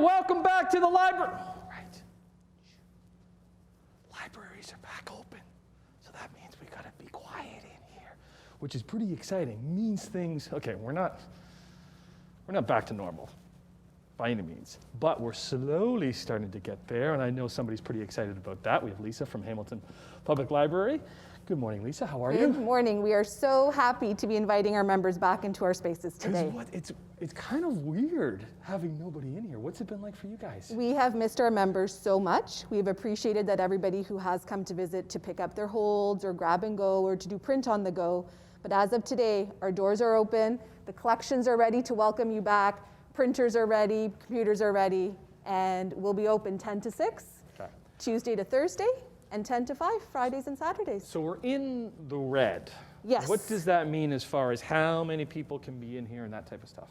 welcome back to the library. Right. Libraries are back open. So that means we gotta be quiet in here, which is pretty exciting. Means things, okay, we're not back to normal by any means, but we're slowly starting to get there, and I know somebody's pretty excited about that. We have Lisa from Hamilton Public Library. Good morning, Lisa. How are you? Good morning. We are so happy to be inviting our members back into our spaces today. It's kind of weird having nobody in here. What's it been like for you guys? We have missed our members so much. We've appreciated that everybody who has come to visit to pick up their holds or grab and go or to do print on the go. But as of today, our doors are open, the collections are ready to welcome you back, printers are ready, computers are ready, and we'll be open 10 to 6, okay. Tuesday to Thursday, and 10 to 5, Fridays and Saturdays. So we're in the red. Yes. What does that mean as far as how many people can be in here and that type of stuff?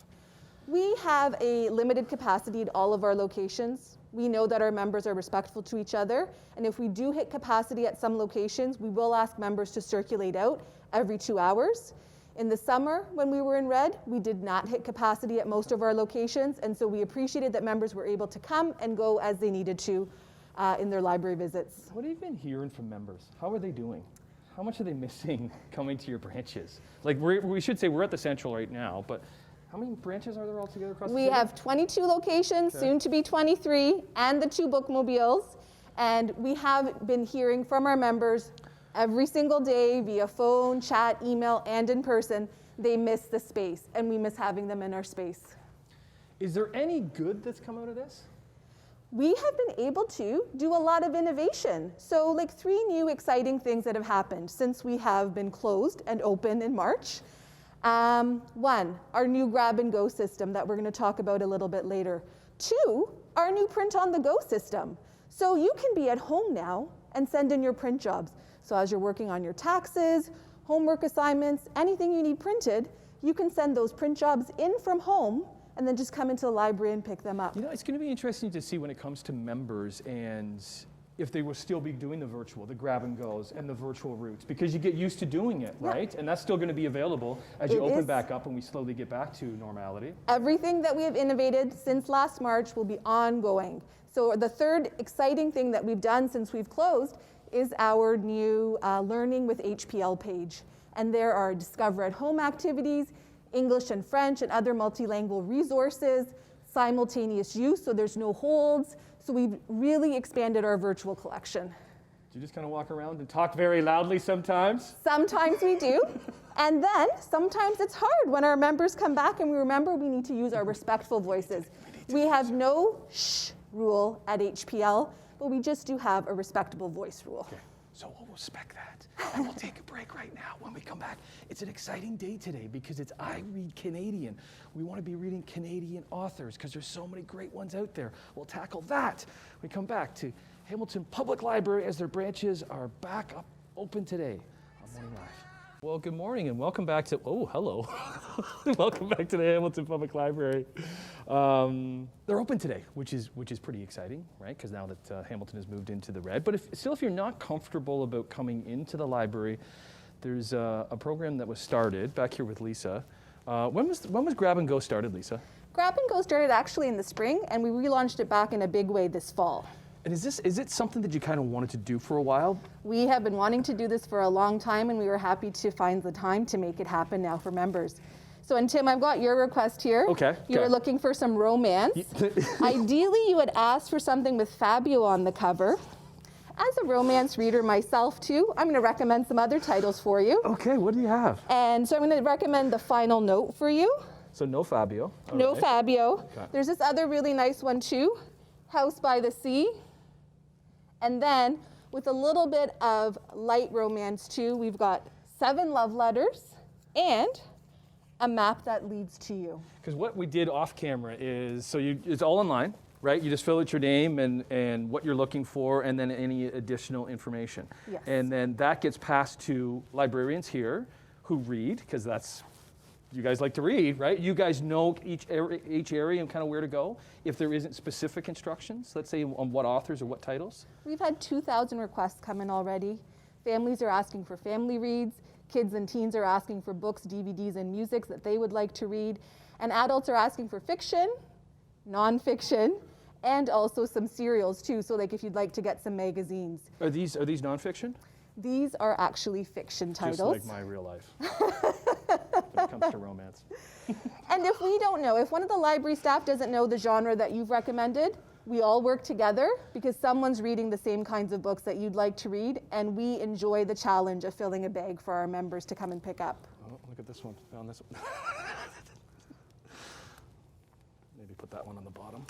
We have a limited capacity at all of our locations. We know that our members are respectful to each other, and if we do hit capacity at some locations, we will ask members to circulate out every 2 hours. In the summer, when we were in red, we did not hit capacity at most of our locations, and so we appreciated that members were able to come and go as they needed to in their library visits. What have you been hearing from members? How are they doing? How much are they missing coming to your branches? Like we should say we're at the Central right now, but how many branches are there altogether across the city? We have 22 locations, okay. Soon to be 23, and the 2 bookmobiles. And we have been hearing from our members every single day via phone, chat, email, and in person. They miss the space, and we miss having them in our space. Is there any good that's come out of this? We have been able to do a lot of innovation. So like 3 new exciting things that have happened since we have been closed and open in March. 1, our new grab and go system that we're going to talk about a little bit later. 2, our new print on the go system. So you can be at home now and send in your print jobs. So as you're working on your taxes, homework assignments, anything you need printed, you can send those print jobs in from home and then just come into the library and pick them up. You know, it's going to be interesting to see when it comes to members and if they will still be doing the virtual, the grab and goes and the virtual routes, because you get used to doing it, right? Yeah. And that's still going to be available as you open back up and we slowly get back to normality. Everything that we have innovated since last March will be ongoing. So the third exciting thing that we've done since we've closed is our new Learning with HPL page. And there are Discover at Home activities, English and French and other multilingual resources, simultaneous use, so there's no holds. So we've really expanded our virtual collection. Do you just kind of walk around and talk very loudly sometimes? Sometimes we do. And then sometimes it's hard when our members come back and we remember we need to use our respectful voices. We have no shh rule at HPL, but we just do have a respectable voice rule. Okay. So we'll respect that. And we'll take a break right now. When we come back, it's an exciting day today because it's I Read Canadian. We want to be reading Canadian authors because there's so many great ones out there. We'll tackle that. We come back to Hamilton Public Library as their branches are back up open today on Morning Live. Well, good morning and welcome back to, oh, hello. Welcome back to the Hamilton Public Library. They're open today, which is pretty exciting, right? Because now that Hamilton has moved into the red. But if you're not comfortable about coming into the library, there's a program that was started back here with Lisa. When was Grab and Go started, Lisa? Grab and Go started actually in the spring, and we relaunched it back in a big way this fall. And is it something that you kind of wanted to do for a while? We have been wanting to do this for a long time, and we were happy to find the time to make it happen now for members. So, and Tim, I've got your request here. Okay. You were looking for some romance. Ideally, you would ask for something with Fabio on the cover. As a romance reader myself, too, I'm going to recommend some other titles for you. Okay, what do you have? And so I'm going to recommend The Final Note for you. So no Fabio. No Fabio. Okay. There's this other really nice one, too, House by the Sea. And then, with a little bit of light romance, too, we've got 7 love letters and a map that leads to you. Because what we did off camera is, so it's all online, right? You just fill out your name and what you're looking for and then any additional information. Yes. And then that gets passed to librarians here who read, because that's, you guys like to read, right? You guys know each area and kind of where to go. If there isn't specific instructions, let's say on what authors or what titles. We've had 2,000 requests come in already. Families are asking for family reads. Kids and teens are asking for books, DVDs, and music that they would like to read. And adults are asking for fiction, nonfiction, and also some serials too. So like if you'd like to get some magazines. Are these nonfiction? These are actually fiction titles. Just like my real life when it comes to romance. And if we don't know, if one of the library staff doesn't know the genre that you've recommended, we all work together because someone's reading the same kinds of books that you'd like to read, and we enjoy the challenge of filling a bag for our members to come and pick up. Oh, look at this one. Found this one. Maybe put that one on the bottom.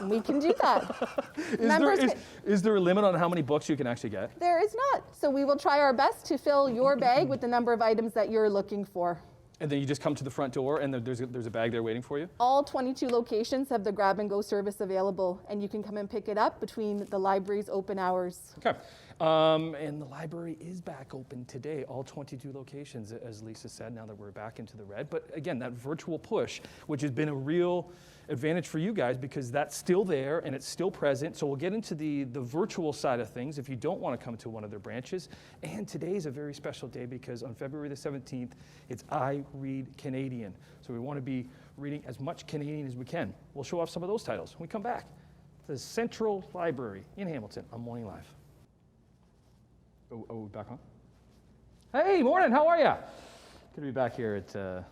We can do that. Is there a limit on how many books you can actually get? There is not. So we will try our best to fill your bag with the number of items that you're looking for. And then you just come to the front door and there's a bag there waiting for you? All 22 locations have the grab and go service available, and you can come and pick it up between the library's open hours. Okay. And the library is back open today, all 22 locations, as Lisa said, now that we're back into the red. But again, that virtual push, which has been a real advantage for you guys because that's still there and it's still present. So we'll get into the virtual side of things if you don't want to come to one of their branches. And today is a very special day because on February the 17th, it's I Read Canadian. So we want to be reading as much Canadian as we can. We'll show off some of those titles when we come back. The Central Library in Hamilton on Morning Live. Oh, back on? Hey, morning, how are you? Good to be back here at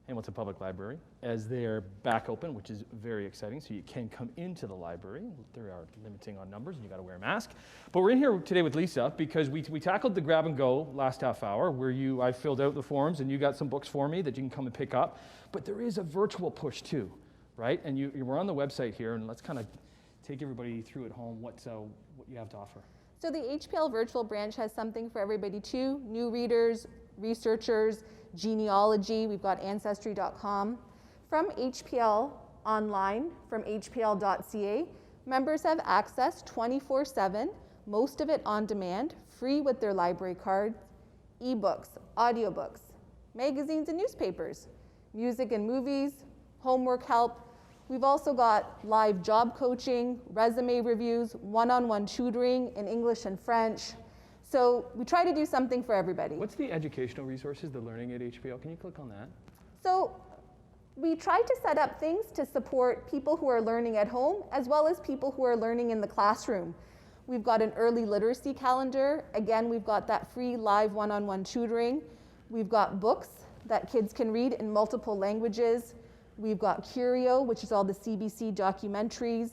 Hamilton Public Library as they're back open, which is very exciting. So you can come into the library. There are limiting on numbers and you gotta wear a mask. But we're in here today with Lisa because we tackled the grab and go last half hour where I filled out the forms and you got some books for me that you can come and pick up. But there is a virtual push too, right? And we're on the website here and let's kind of take everybody through at home what you have to offer. So the HPL virtual branch has something for everybody too. New readers, researchers, genealogy. We've got ancestry.com. From HPL online, from hpl.ca, members have access 24/7, most of it on demand, free with their library cards, ebooks, audiobooks, magazines and newspapers, music and movies, homework help. We've also got live job coaching, resume reviews, one-on-one tutoring in English and French. So we try to do something for everybody. What's the educational resources, the learning at HPL? Can you click on that? So we try to set up things to support people who are learning at home as well as people who are learning in the classroom. We've got an early literacy calendar. Again, we've got that free live one-on-one tutoring. We've got books that kids can read in multiple languages. We've got Curio, which is all the CBC documentaries.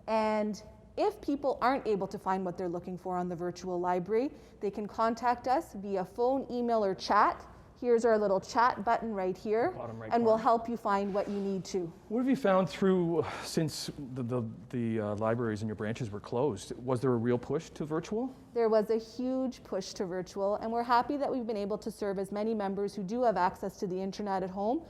And if people aren't able to find what they're looking for on the virtual library, they can contact us via phone, email, or chat. Here's our little chat button right here, Bottom right and we'll corner. help you find what you need to. What have you found since the libraries and your branches were closed? Was there a real push to virtual? There was a huge push to virtual, and we're happy that we've been able to serve as many members who do have access to the internet at home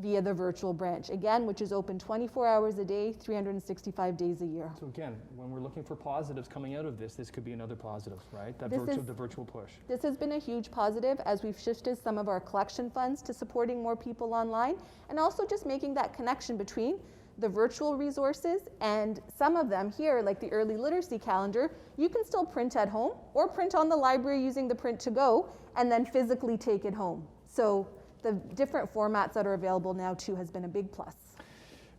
via the virtual branch, again, which is open 24 hours a day, 365 days a year. So again, when we're looking for positives coming out of this could be another positive, right? The virtual push. This has been a huge positive as we've shifted some of our collection funds to supporting more people online, and also just making that connection between the virtual resources and some of them here, like the early literacy calendar, you can still print at home or print on the library using the print to go and then physically take it home. So the different formats that are available now too has been a big plus.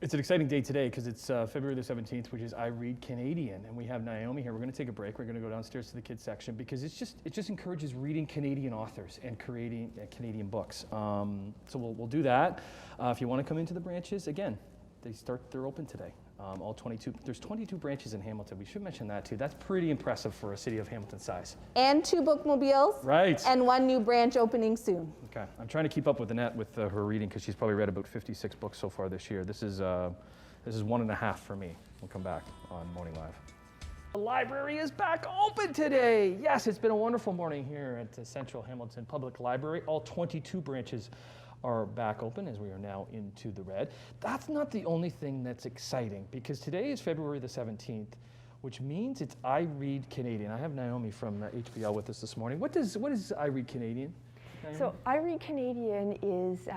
It's an exciting day today because it's February the 17th, which is I Read Canadian, and we have Naomi here. We're going to take a break. We're going to go downstairs to the kids section because it just encourages reading Canadian authors and creating Canadian books. So we'll do that. If you want to come into the branches, again, they're open today. All 22. There's 22 branches in Hamilton. We should mention that too. That's pretty impressive for a city of Hamilton size. And 2 bookmobiles. Right. And 1 new branch opening soon. Okay. I'm trying to keep up with Annette with her reading because she's probably read about 56 books so far this year. This is 1.5 for me. We'll come back on Morning Live. The library is back open today. Yes, it's been a wonderful morning here at the Central Hamilton Public Library. All 22 branches are back open as we are now into the red. That's not the only thing that's exciting because today is February the 17th, which means it's I Read Canadian. I have Naomi from HBL with us this morning. What is I Read Canadian? So I Read Canadian is,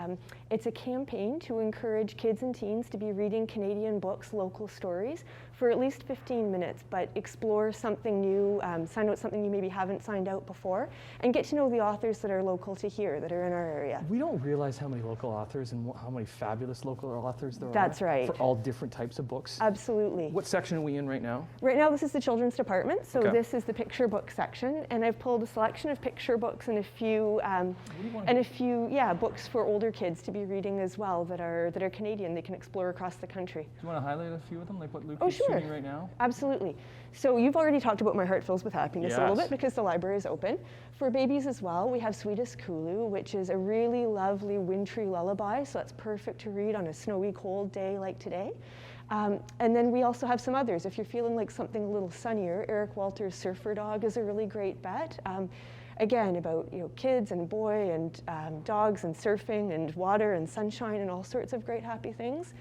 it's a campaign to encourage kids and teens to be reading Canadian books, local stories, for at least 15 minutes, but explore something new, sign out something you maybe haven't signed out before, and get to know the authors that are local to here, that are in our area. We don't realize how many local authors and how many fabulous local authors there are. That's right. For all different types of books. Absolutely. What section are we in right now? Right now, this is the children's department, so Okay. this is the picture book section, and I've pulled a selection of picture books and a few, books for older kids to be reading as well that are Canadian. They can explore across the country. Do you want to highlight a few of them, like what Luke Oh, is sure. shooting right now? Absolutely. So you've already talked about My Heart Fills with Happiness a little Yes. bit because the library is open. For babies as well, we have Sweetest Kulu, which is a really lovely wintry lullaby, so that's perfect to read on a snowy, cold day like today. And then we also have some others. If you're feeling like something a little sunnier, Eric Walter's Surfer Dog is a really great bet. Again, about kids and boy and dogs and surfing and water and sunshine and all sorts of great happy things.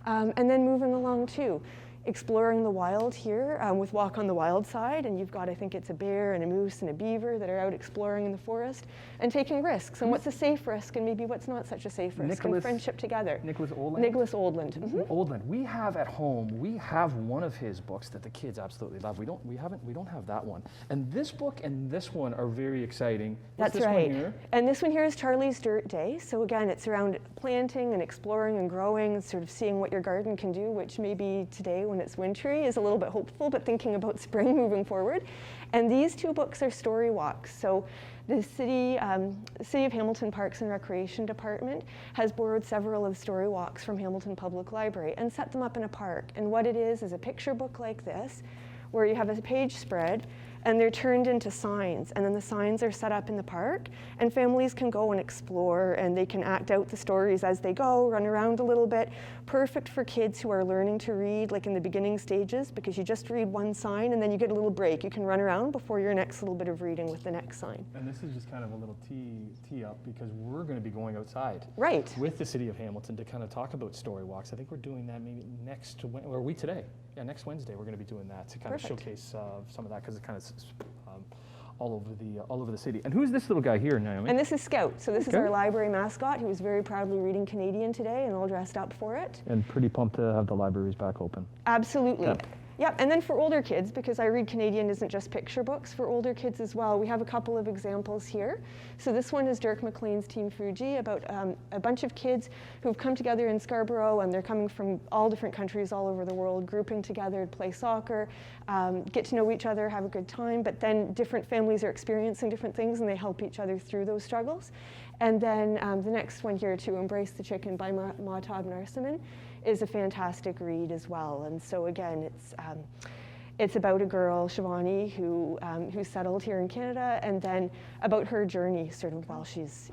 And then moving along too, exploring the wild here with Walk on the Wild Side, and you've got, I think it's a bear and a moose and a beaver that are out exploring in the forest and taking risks, and what's a safe risk and maybe what's not such a safe risk, and friendship together. Nicholas Oldland? Nicholas Oldland. Mhm. Oldland. We have at home, we have one of his books that the kids absolutely love. We don't have that one. And this book and this one are very exciting. What's That's this right. one here? And this one here is Charlie's Dirt Day. So again, it's around planting and exploring and growing and sort of seeing what your garden can do, which maybe today when it's wintry is a little bit hopeful, but thinking about spring moving forward. And these two books are story walks. So the City of Hamilton Parks and Recreation Department has borrowed several of the story walks from Hamilton Public Library and set them up in a park. And what it is a picture book like this, where you have a page spread and they're turned into signs, and then the signs are set up in the park, and families can go and explore, and they can act out the stories as they go, run around a little bit. Perfect for kids who are learning to read, like in the beginning stages, because you just read one sign and then you get a little break. You can run around before your next little bit of reading with the next sign. And this is just kind of a little tee up because we're going to be going outside. Right. With the City of Hamilton to kind of talk about story walks. I think we're doing that maybe next today. Yeah, next Wednesday we're going to be doing that to kind of showcase some of that because it's kind of all over the city. And who's this little guy here, Naomi? And this is Scout. So this is Scout. our library mascot. He was very proudly reading Canadian today and all dressed up for it. And pretty pumped to have the libraries back open. Absolutely. Yep. Yep, and then for older kids, because I Read Canadian isn't just picture books, for older kids as well, we have a couple of examples here. So this one is Dirk McLean's Team Fuji, about a bunch of kids who've come together in Scarborough, and they're coming from all different countries all over the world, grouping together to play soccer, get to know each other, have a good time, but then different families are experiencing different things and they help each other through those struggles. And then the next one here, To Embrace the Chicken by Mahtab Narsiman, is a fantastic read as well. And so again, it's about a girl, Shivani, who settled here in Canada, and then about her journey sort of while she's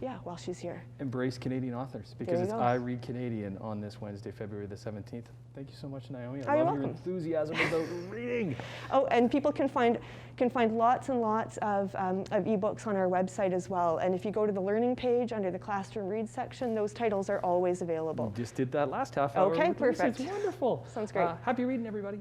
here. Embrace Canadian authors because it's I Read Canadian on this Wednesday, February the 17th. Thank you so much, Naomi. I love your enthusiasm about reading. Oh, and people can find lots and lots of ebooks on our website as well. And if you go to the learning page under the classroom read section, those titles are always available. You just did that last half hour. Okay, perfect. It's wonderful. Sounds great. Happy reading, everybody.